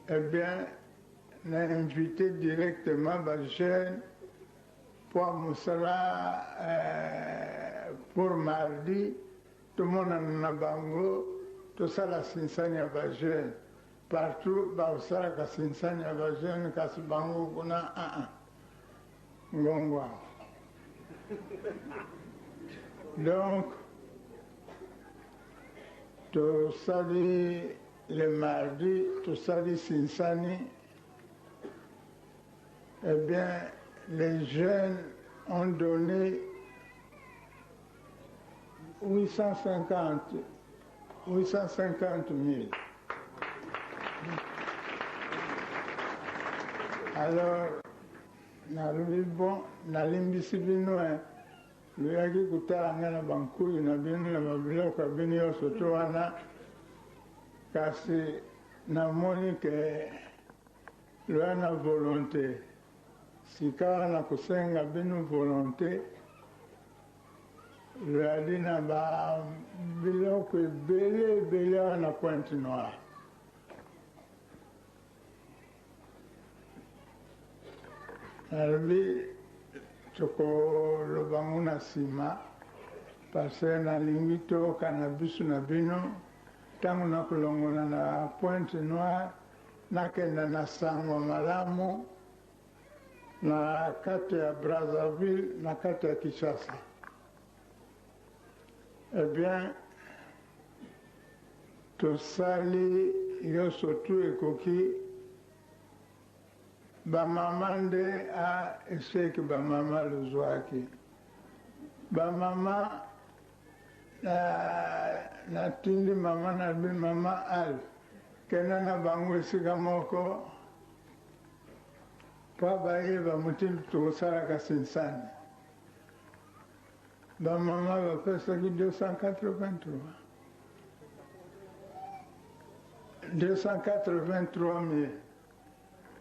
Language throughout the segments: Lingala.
eh bien, on a invité directement les jeunes pour Moussala pour mardi. Tout le monde en a bango, tout ça la sinsani à les jeunes. Partout, Bausala ka sinsani à les jeunes, kasi bango kuna ngongwa. Donc, tout ça dit le mardi, tout ça dit sinsani, eh bien, les jeunes ont donné 850 000. Alors, bon, nalimbisi bino luyaki kutala ngana bankuyu na bino na mabiloko ya bino nyonso to wana kasi namoni ke lwana volonté sika wana kusenga bino volonté lwali na biloko ebele wana Pointe Noire. Nalobi tokoloba ngo na nsima parce nalingi toyoka na biso na bino ntango nakolongola na Pointe Noire nakenda na sango malamu na kati ya Brazzaville na kati ya Kinshasa. Eh bien, tosali nyonso tu ekoki bamama nde eseki bamama lozwaki bamama natindi mama na bi mama al kenda na bango esika moko mpo bayeba motindi tokosalaka sinsani bamama bapesaki 283 000.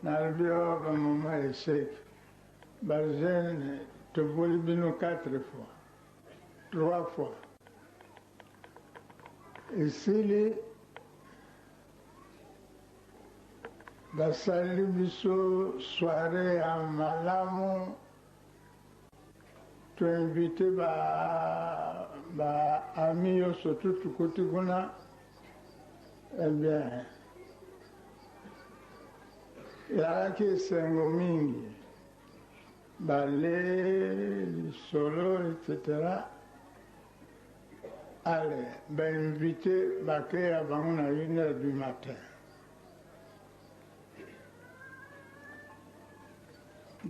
Nalobi oyo bamama eseki bajeune toboli bino 4 fois 3 fois esili basali biso soirée ya malamu toinvite baami nyonso tu tukuti kuna. Eh bien, yazalaki esengo mingi bale lisolo etc. Ale bainvite bakeya bango na 1h du matin.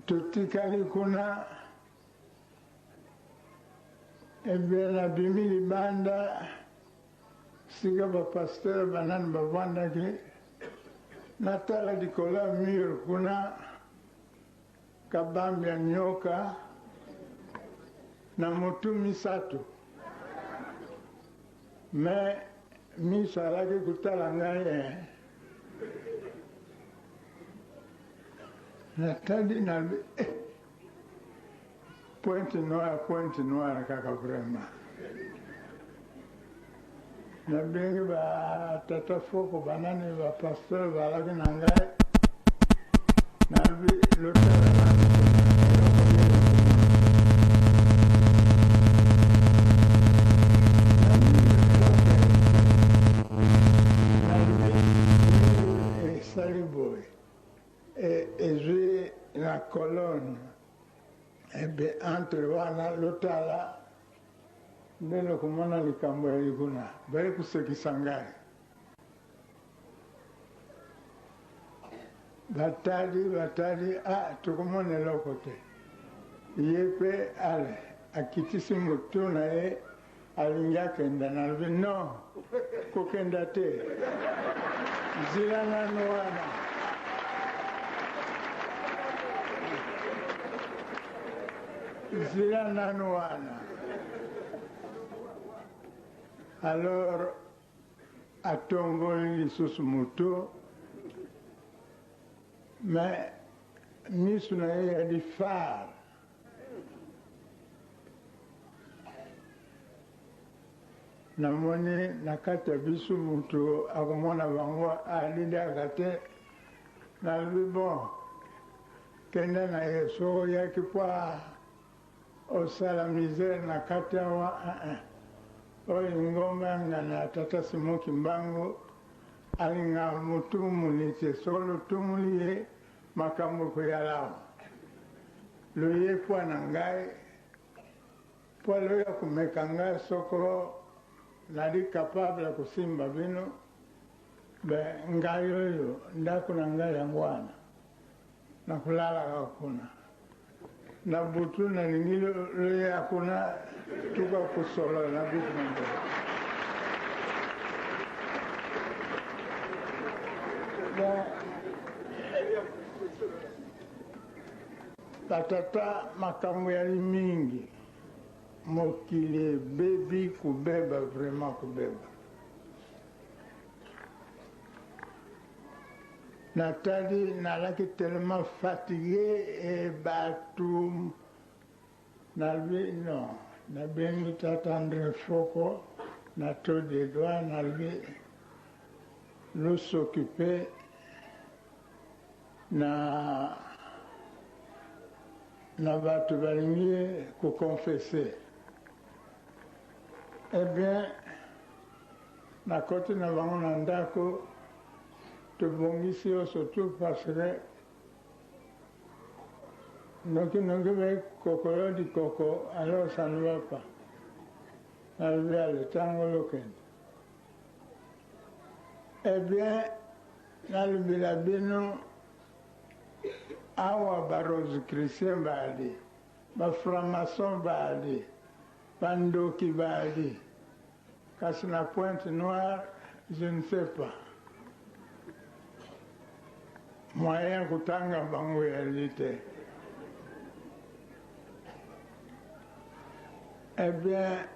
Totikali kuna ebie nabimi libanda sika bapasteur banani bavandaki natala likolo ya mur kuna kabambi ya nyoka na motu misato me miso alaki kutala ngai natali nalobi Pointe Noire kaka vraiment nabengi batata foko banani bapasteur balaki na ngai nalobi lotala esali boye ezwi na colonne ebe entre wana lotala ndelo kumona likambo ya likuna bali kusekisa ngai batali tukumona eloko te ye mpe ale akitisi motu na ye alingi akenda nalobi non kokenda te zila nano wana zila nano wana. Alors atongoli lisusu motu mais miso na ye yali far namoni na kati ya biso motu akomona bango alindaka te nalobi bon kende na ye so oyaki mpo osala misere na kati awa oyo ngomba yanga na tata Simon Kimbangu alinga mutumuli te soko lutumuli ye makambo koyalawo loye mpo na ngai mpo loya kumeka ngai soko nali capable kusimba bino ngai oyo ndako na ngai yango wana nakulalaka kuna na butu nalingi loya kuna tuka kusolola na bitu na mbele batata makambo yali mingi mokili ebebi kubeba vraiment kubeba natali nalaki tellement fatigué e batu nalbi non nabengi tata André Foko na to de doigt nalbi nous s'occuper na batu balingi kukonfese eh bien nakoti na bango na ndako tobongisi yo surtout parce que noki be kokolo di koko alors ça ne va pas nalobi ale tango lokende eh bien nalobela bino awa barose christien baali baframason baali bandoki baali kasi na Pointe Noire je ne sais pas moyen kutanga bango yali te eh bien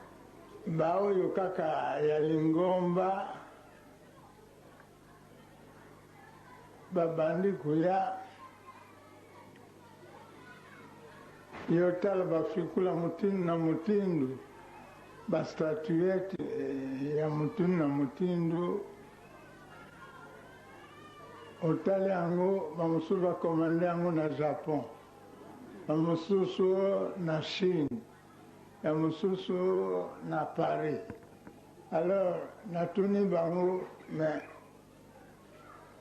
baoyo kaka ya Lingomba babandi kuya yotala bafikula mutindu na mutindu bastatuette ya mutindu na mutindu otali yango bamosusu bakomande yango na Japon bamosusu na Chine ya mosusu na Paris alors natuni bango mais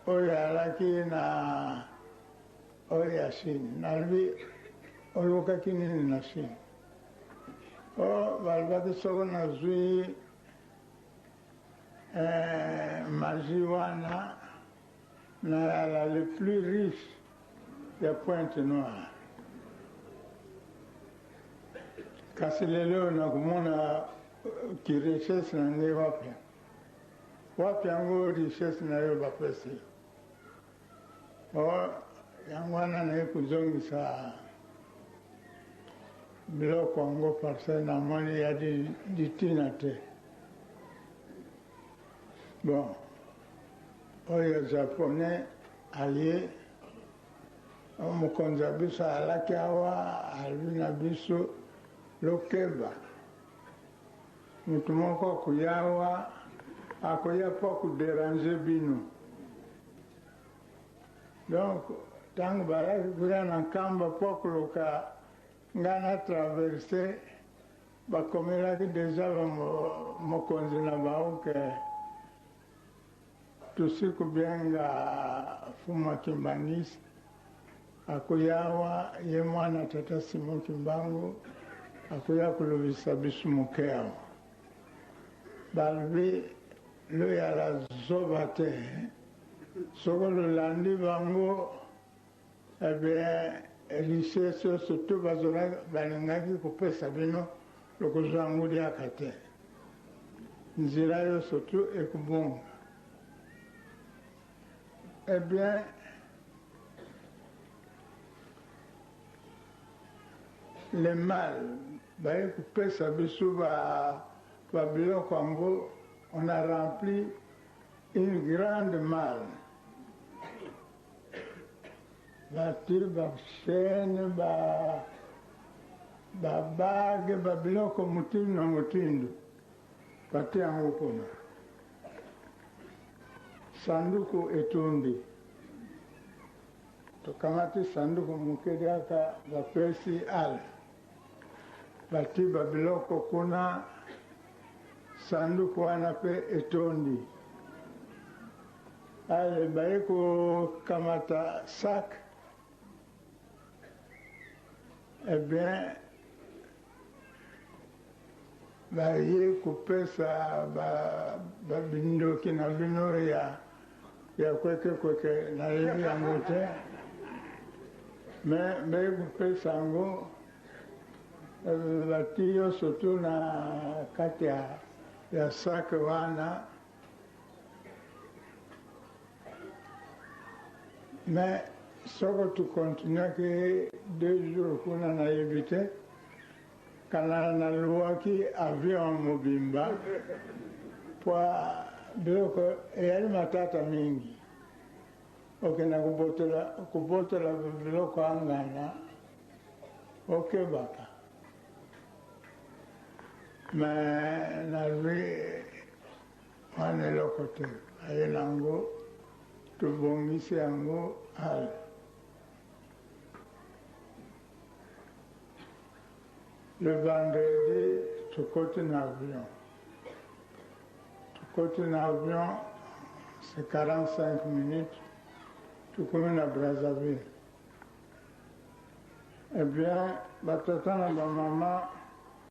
oyo alaki na oyo ya Chine nalobi olukaki nini na Chine balobaki soko nazwi maji wana na le plus riche ya Pointe Noire kasi lelo nakumona ki richesse na ngai wapi yango richesse na yo bapesi yango wana naye kuzongisa biloko yango parce namoni ya ditina te bon oyo japonais allié mokonzi ya biso alaki awa alwi na biso lokeba mutu moko akoya awa akoya mpo kuderange bino donc ntango balaki koya na nkamba mpo koluka ngai na traverse bakomelaki deja mokonzi na bango ke tusi kubenga Fuma Kimbanisi akoya awa ye mwana tata Simon Kimbangu akoya kulobisa biso moke awa balobi loyala zoba te soko lolandi bango ebe richesse surtout balingaki kopesa bino lokozwa nguliaka te nzela yo surtout ekobonga eh bien le mal baye kopesa biso babiloko yango on a rempli une grande malle batiri bachaine babage babiloko mutindu na mutindu bati yango kuna sanduku etundi tukamati sanduku mukidaka bapesi ale bati babiloko kuna sanduku wana pe etondi ale baye kukamata sak bien baye kupesa babindoki na bino ya kweke na yebi yango te me baye kupesa yango bati nyonso tu na kati ya sak wana me soko tukontinuaki 2 jours kuna nayebi te kana naluwaki avion mobimba po biloko eyali matata mingi okenda kubotela biloko angana okebaka me nazwi wana eloko te aye nango tubongisi yango ale le vendredi tukoti na avion c'est 45 minutes tukomi na Brazzaville. Eh bien batata na bamama